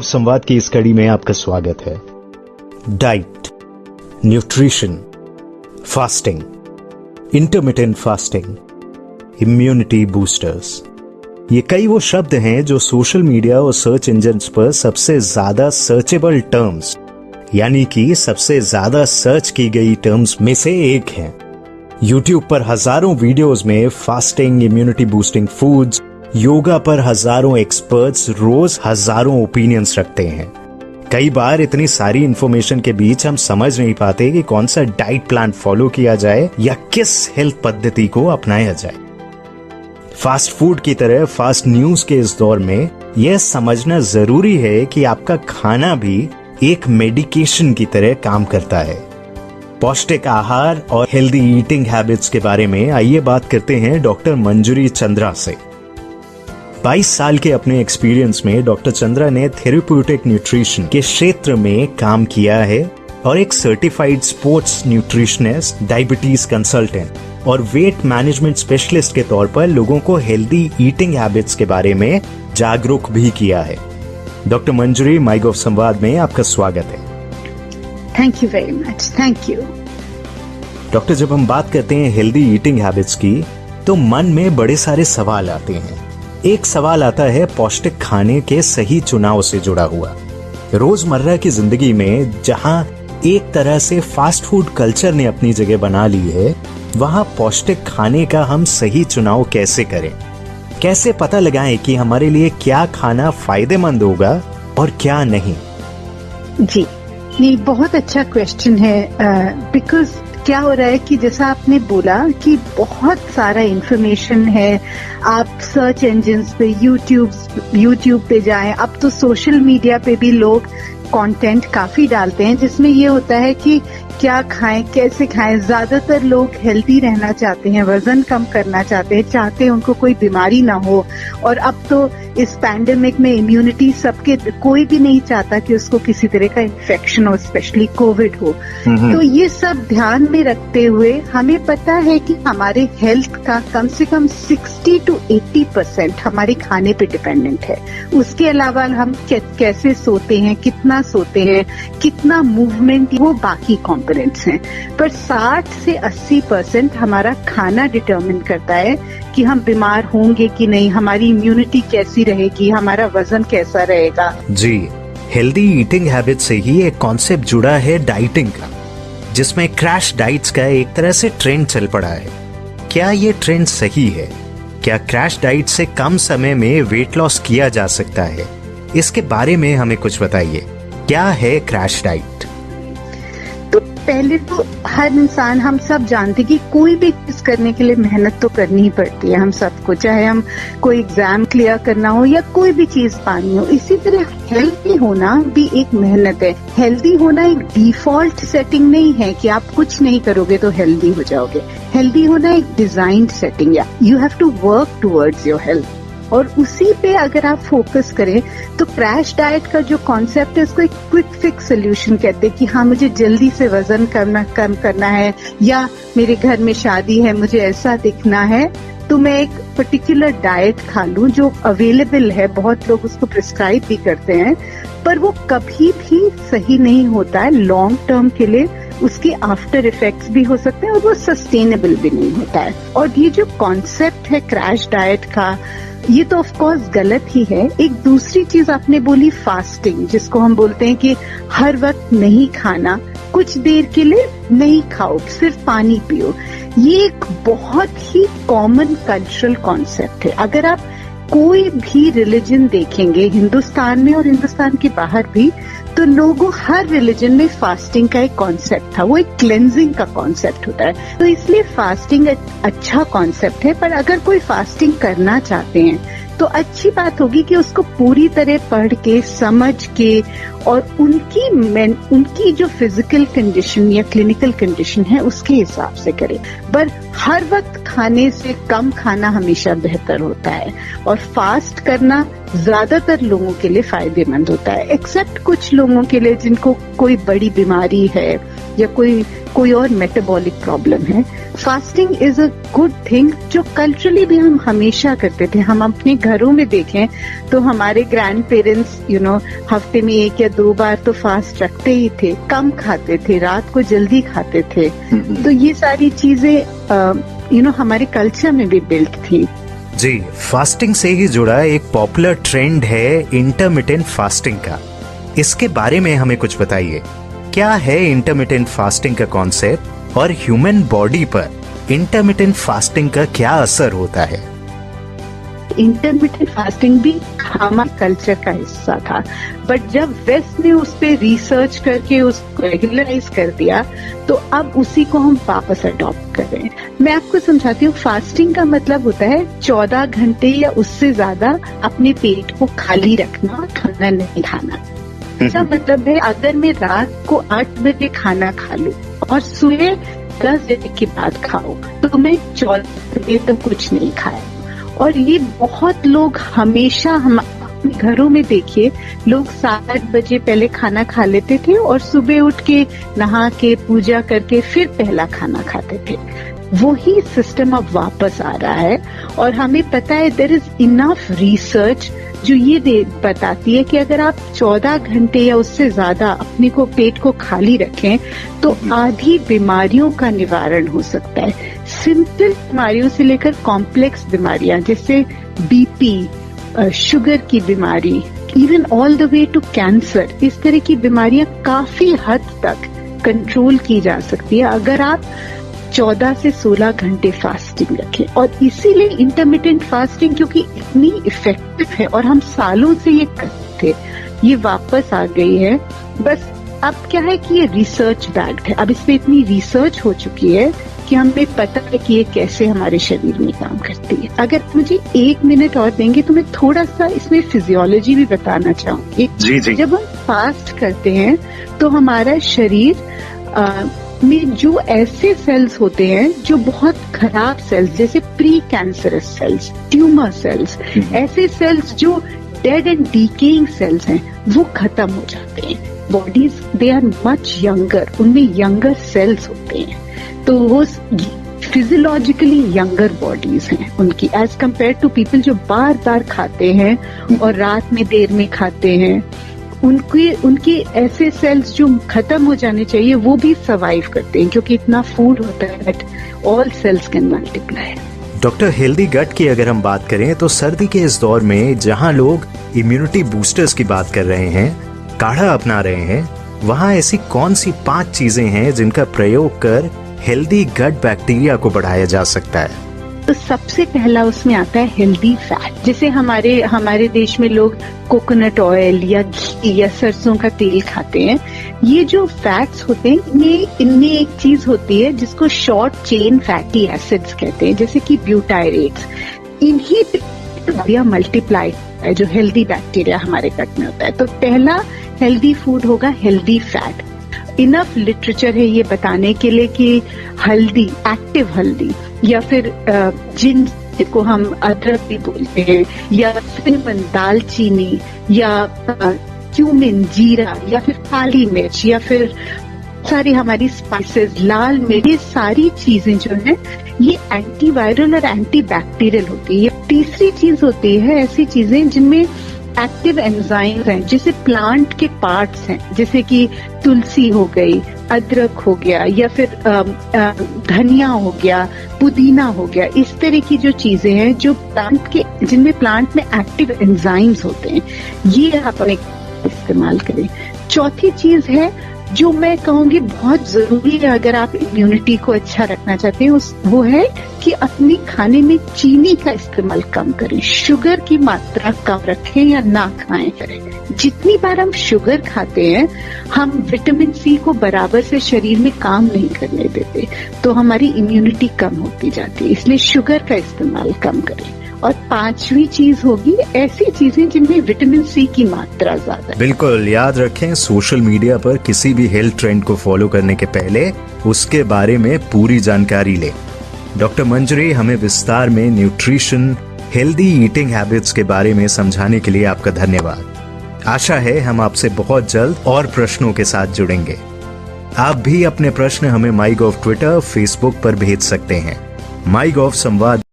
संवाद की इस कड़ी में आपका स्वागत है। Diet, nutrition, fasting, intermittent fasting, immunity boosters, ये कई वो शब्द हैं जो सोशल मीडिया और सर्च इंजन्स पर सबसे ज्यादा सर्चेबल टर्म्स यानी कि सबसे ज्यादा सर्च की गई टर्म्स में से एक हैं। यूट्यूब पर हजारों वीडियोस में fasting, immunity boosting foods, yoga पर हजारों एक्सपर्ट्स रोज हजारों ओपिनियंस रखते हैं। कई बार इतनी सारी इंफॉर्मेशन के बीच हम समझ नहीं पाते कि कौन सा डाइट प्लान फॉलो किया जाए या किस हेल्थ पद्धति को अपनाया जाए। फास्ट फूड की तरह फास्ट न्यूज के इस दौर में यह समझना जरूरी है कि आपका खाना भी एक मेडिकेशन की तरह काम करता है। पौष्टिक आहार और हेल्दी ईटिंग हैबिट्स के बारे में आइए बात करते हैं डॉक्टर मंजरी चंद्रा से। 22 साल के अपने एक्सपीरियंस में डॉक्टर चंद्रा ने थेरेप्यूटिक न्यूट्रिशन के क्षेत्र में काम किया है और एक certified sports nutritionist, diabetes consultant और वेट मैनेजमेंट स्पेशलिस्ट के तौर पर लोगों को हेल्दी ईटिंग हैबिट्स के बारे में जागरूक भी किया है। डॉक्टर मंजरी, माईगॉव संवाद में आपका स्वागत है। Thank you very much. Thank you doctor, जब हम बात करते हैं हेल्दी ईटिंग हैबिट्स की तो मन में बड़े सारे सवाल आते हैं। एक सवाल आता है पौष्टिक खाने के सही चुनाव से जुड़ा हुआ। रोजमर्रा की जिंदगी में जहां एक तरह से फास्ट फूड कल्चर ने अपनी जगह बना ली है, वहां पौष्टिक खाने का हम सही चुनाव कैसे करें? कैसे पता लगाएं कि हमारे लिए क्या खाना फायदेमंद होगा और क्या नहीं? जी नहीं, बहुत अच्छा क्वेश्चन है। बिकॉज क्या हो रहा है कि जैसा आपने बोला कि बहुत सारा इंफॉर्मेशन है। आप सर्च इंजिन्स पे, यूट्यूब पे जाएं, अब तो सोशल मीडिया पे भी लोग कंटेंट काफी डालते हैं जिसमें ये होता है कि क्या खाएं, कैसे खाएं। ज्यादातर लोग हेल्दी रहना चाहते हैं, वजन कम करना चाहते हैं उनको कोई बीमारी ना हो। और अब तो इस पैंडेमिक में इम्यूनिटी सबके, कोई भी नहीं चाहता कि उसको किसी तरह का इन्फेक्शन हो, स्पेशली कोविड हो। तो ये सब ध्यान में रखते हुए हमें पता है कि हमारे हेल्थ का कम से कम 60 to 80% हमारे खाने पे डिपेंडेंट है। उसके अलावा हम कैसे सोते हैं, कितना सोते हैं, कितना मूवमेंट, वो बाकी कॉम्पोनेंट्स हैं। पर 60 से 80% हमारा खाना डिटरमिन करता है कि हम बीमार होंगे कि नहीं, हमारी इम्यूनिटी कैसी रहेगी, हमारा वजन कैसा रहेगा। जी, हेल्दी ईटिंग हैबिट से ही एक कॉन्सेप्ट जुड़ा है डाइटिंग का, जिसमें क्रैश डाइट्स का एक तरह से ट्रेंड चल पड़ा है। क्या ये ट्रेंड सही है? क्या क्रैश डाइट से कम समय में वेट लॉस किया जा सकता है? इसके बारे में हमें कुछ बताइए। क्या है क्रैश डाइट? तो पहले तो हर इंसान, हम सब जानते हैं कि कोई भी चीज करने के लिए मेहनत तो करनी ही पड़ती है हम सबको, चाहे हम कोई एग्जाम क्लियर करना हो या कोई भी चीज पानी हो। इसी तरह हेल्दी होना भी एक मेहनत है। हेल्दी होना एक डिफॉल्ट सेटिंग नहीं है कि आप कुछ नहीं करोगे तो हेल्दी हो जाओगे। हेल्दी होना एक डिजाइन्ड सेटिंग है। You have to work towards your health, और उसी पे अगर आप फोकस करें तो क्रैश डाइट का जो कॉन्सेप्ट है उसको एक क्विक फिक्स सोल्यूशन कहते हैं कि हाँ, मुझे जल्दी से वजन कम करना है, या मेरे घर में शादी है, मुझे ऐसा दिखना है, तो मैं एक पर्टिकुलर डाइट खा लूं जो अवेलेबल है। बहुत लोग उसको प्रिस्क्राइब भी करते हैं, पर वो कभी भी सही नहीं होता है लॉन्ग टर्म के लिए। उसके आफ्टर इफेक्ट्स भी हो सकते हैं और वो सस्टेनेबल भी नहीं होता है। और ये जो कॉन्सेप्ट है क्रैश डाइट का, ये तो ऑफ कोर्स गलत ही है। एक दूसरी चीज आपने बोली फास्टिंग, जिसको हम बोलते हैं कि हर वक्त नहीं खाना, कुछ देर के लिए नहीं खाओ, सिर्फ पानी पियो। ये एक बहुत ही कॉमन कल्चरल कॉन्सेप्ट है। अगर आप कोई भी रिलीजन देखेंगे हिंदुस्तान में और हिंदुस्तान के बाहर भी, तो लोगों, हर रिलीजन में फास्टिंग का एक कॉन्सेप्ट था। वो एक क्लेंजिंग का कॉन्सेप्ट होता है। तो इसलिए फास्टिंग अच्छा कॉन्सेप्ट है। पर अगर कोई फास्टिंग करना चाहते हैं तो अच्छी बात होगी कि उसको पूरी तरह पढ़ के, समझ के, और उनकी जो फिजिकल कंडीशन या क्लिनिकल कंडीशन है उसके हिसाब से करें। पर हर वक्त खाने से कम खाना हमेशा बेहतर होता है, और फास्ट करना ज्यादातर लोगों के लिए फायदेमंद होता है, एक्सेप्ट कुछ लोगों के लिए जिनको कोई बड़ी बीमारी है या कोई और मेटाबॉलिक प्रॉब्लम है, fasting is a good thing जो कल्चरली भी हम हमेशा करते थे। हम अपने घरों में देखें तो हमारे ग्रैंड पेरेंट्स हफ्ते में 1 या 2 बार तो फास्ट रखते ही थे, कम खाते थे, रात को जल्दी खाते थे। तो ये सारी चीजें हमारे कल्चर में भी बिल्ट थी। जी, फास्टिंग से ही जुड़ा एक पॉपुलर ट्रेंड है इंटरमिटेंट फास्टिंग का। इसके बारे में हमें कुछ बताइए। क्या है इंटरमिटेंट फास्टिंग का कॉन्सेप्ट और ह्यूमन बॉडी पर इंटरमिटेंट फास्टिंग का क्या असर होता है? इंटरमिटेंट फास्टिंग भी हमारे कल्चर का हिस्सा था, बट जब वेस्ट ने उस पर रिसर्च करके उसको रेगुलराइज कर दिया तो अब उसी को हम वापस अडॉप्ट कर रहे हैं। मैं आपको समझाती हूँ, फास्टिंग का मतलब होता है 14 घंटे या उससे ज्यादा अपने पेट को खाली रखना, खाना नहीं खाना। इसका मतलब है अगर मैं रात को 8 बजे खाना खा लूं और सुबह 10 बजे के बाद खाओ तो मैं 14 बजे तक कुछ नहीं खाया। और ये बहुत लोग हमेशा हम अपने घरों में देखिए, लोग 7 बजे पहले खाना खा लेते थे और सुबह उठ के नहा के पूजा करके फिर पहला खाना खाते थे। वही सिस्टम अब वापस आ रहा है और हमें पता है देयर इज इनफ रिसर्च जो ये बताती है कि अगर आप 14 घंटे या उससे ज्यादा अपने को पेट को खाली रखें तो आधी बीमारियों का निवारण हो सकता है। सिंपल बीमारियों से लेकर कॉम्प्लेक्स बीमारियां जैसे बीपी, शुगर की बीमारी, even all the way to cancer, इस तरह की बीमारियां काफी हद तक कंट्रोल की जा सकती है अगर आप 14 से 16 घंटे फास्टिंग रखें। और इसीलिए इंटरमिटेंट फास्टिंग क्योंकि इतनी इफेक्टिव है और हम सालों से ये करते थे, ये वापस आ गई है। बस अब क्या है कि ये रिसर्च बैक्ड है, अब इस पे इतनी रिसर्च हो चुकी है कि हमें पता है कि ये कैसे हमारे शरीर में काम करती है। अगर मुझे 1 मिनट और देंगे तो मैं थोड़ा सा इसमें फिजियोलॉजी भी बताना चाहूंगी। जी जी। जब हम फास्ट करते हैं तो हमारा शरीर में जो ऐसे सेल्स होते हैं जो बहुत खराब सेल्स जैसे pre cancerous cells, tumour cells, ऐसे सेल्स जो डेड एंड डीकेइंग सेल्स हैं वो खत्म हो जाते हैं। Bodies they are much younger, उनमें यंगर सेल्स होते हैं, तो वो फिजियोलॉजिकली यंगर बॉडीज हैं उनकी एज कम्पेयर टू पीपल जो बार बार खाते हैं और रात में देर में खाते हैं। उनके ऐसे सेल्स जो खत्म हो जाने चाहिए वो भी सर्वाइव करते हैं क्योंकि इतना फूड होता है that all cells can multiply. Doctor, healthy gut की अगर हम बात करें तो सर्दी के इस दौर में जहां लोग इम्यूनिटी बूस्टर्स की बात कर रहे हैं, काढ़ा अपना रहे हैं, वहां ऐसी कौन सी 5 चीजें हैं जिनका प्रयोग कर हेल्दी गट बैक्टीरिया को बढ़ाया जा सकता है? तो सबसे पहला उसमें आता है हेल्दी फैट। जैसे हमारे देश में लोग कोकोनट ऑयल या घी या सरसों का तेल खाते हैं। ये जो फैट्स होते हैं इनमें एक चीज होती है जिसको शॉर्ट चेन फैटी एसिड्स कहते हैं, जैसे कि ब्यूटायरेट्स। इन्हीं बैक्टीरिया मल्टीप्लाई है जो हेल्दी बैक्टीरिया हमारे गट में होता है। तो पहला हेल्दी फूड होगा हेल्दी फैट। इनफ लिटरेचर है ये बताने के लिए कि हल्दी, एक्टिव हल्दी या फिर जिनको हम अदरक भी बोलते हैं, या सिनेमन, दालचीनी, या क्यूमिन, जीरा, या फिर काली मिर्च, या फिर सारी हमारी स्पाइसेस, लाल मिर्च, ये सारी चीजें जो है ये एंटीवायरल और एंटी बैक्टीरियल होती है। तीसरी चीज होती है ऐसी चीजें जिनमें एक्टिव एंजाइम्स हैं, जैसे प्लांट के पार्ट्स हैं, जैसे कि तुलसी हो गई, अदरक हो गया, या फिर धनिया हो गया, पुदीना हो गया। इस तरह की जो चीजें हैं जो जिनमें प्लांट में एक्टिव एंजाइम्स होते हैं, ये आप इस्तेमाल करें। चौथी चीज है जो मैं कहूंगी बहुत जरूरी है अगर आप इम्यूनिटी को अच्छा रखना चाहते हैं, वो है कि अपने खाने में चीनी का इस्तेमाल कम करें, शुगर की मात्रा कम रखें या ना खाएं करें। जितनी बार हम शुगर खाते हैं हम विटामिन सी को बराबर से शरीर में काम नहीं करने देते, तो हमारी इम्यूनिटी कम होती जाती है। इसलिए शुगर का इस्तेमाल कम करें। और 5वीं चीज होगी ऐसी चीजें जिनमें विटामिन सी की मात्रा ज्यादा है। बिल्कुल याद रखें, सोशल मीडिया पर किसी भी हेल्थ ट्रेंड को फॉलो करने के पहले उसके बारे में पूरी जानकारी लें। डॉक्टर मंजरी, हमें विस्तार में न्यूट्रिशन, हेल्दी ईटिंग हैबिट्स के बारे में समझाने के लिए आपका धन्यवाद। आशा है हम आपसे बहुत जल्द और प्रश्नों के साथ जुड़ेंगे। आप भी अपने प्रश्न हमें माई गॉव ट्विटर, फेसबुक पर भेज सकते हैं। माई गॉव संवाद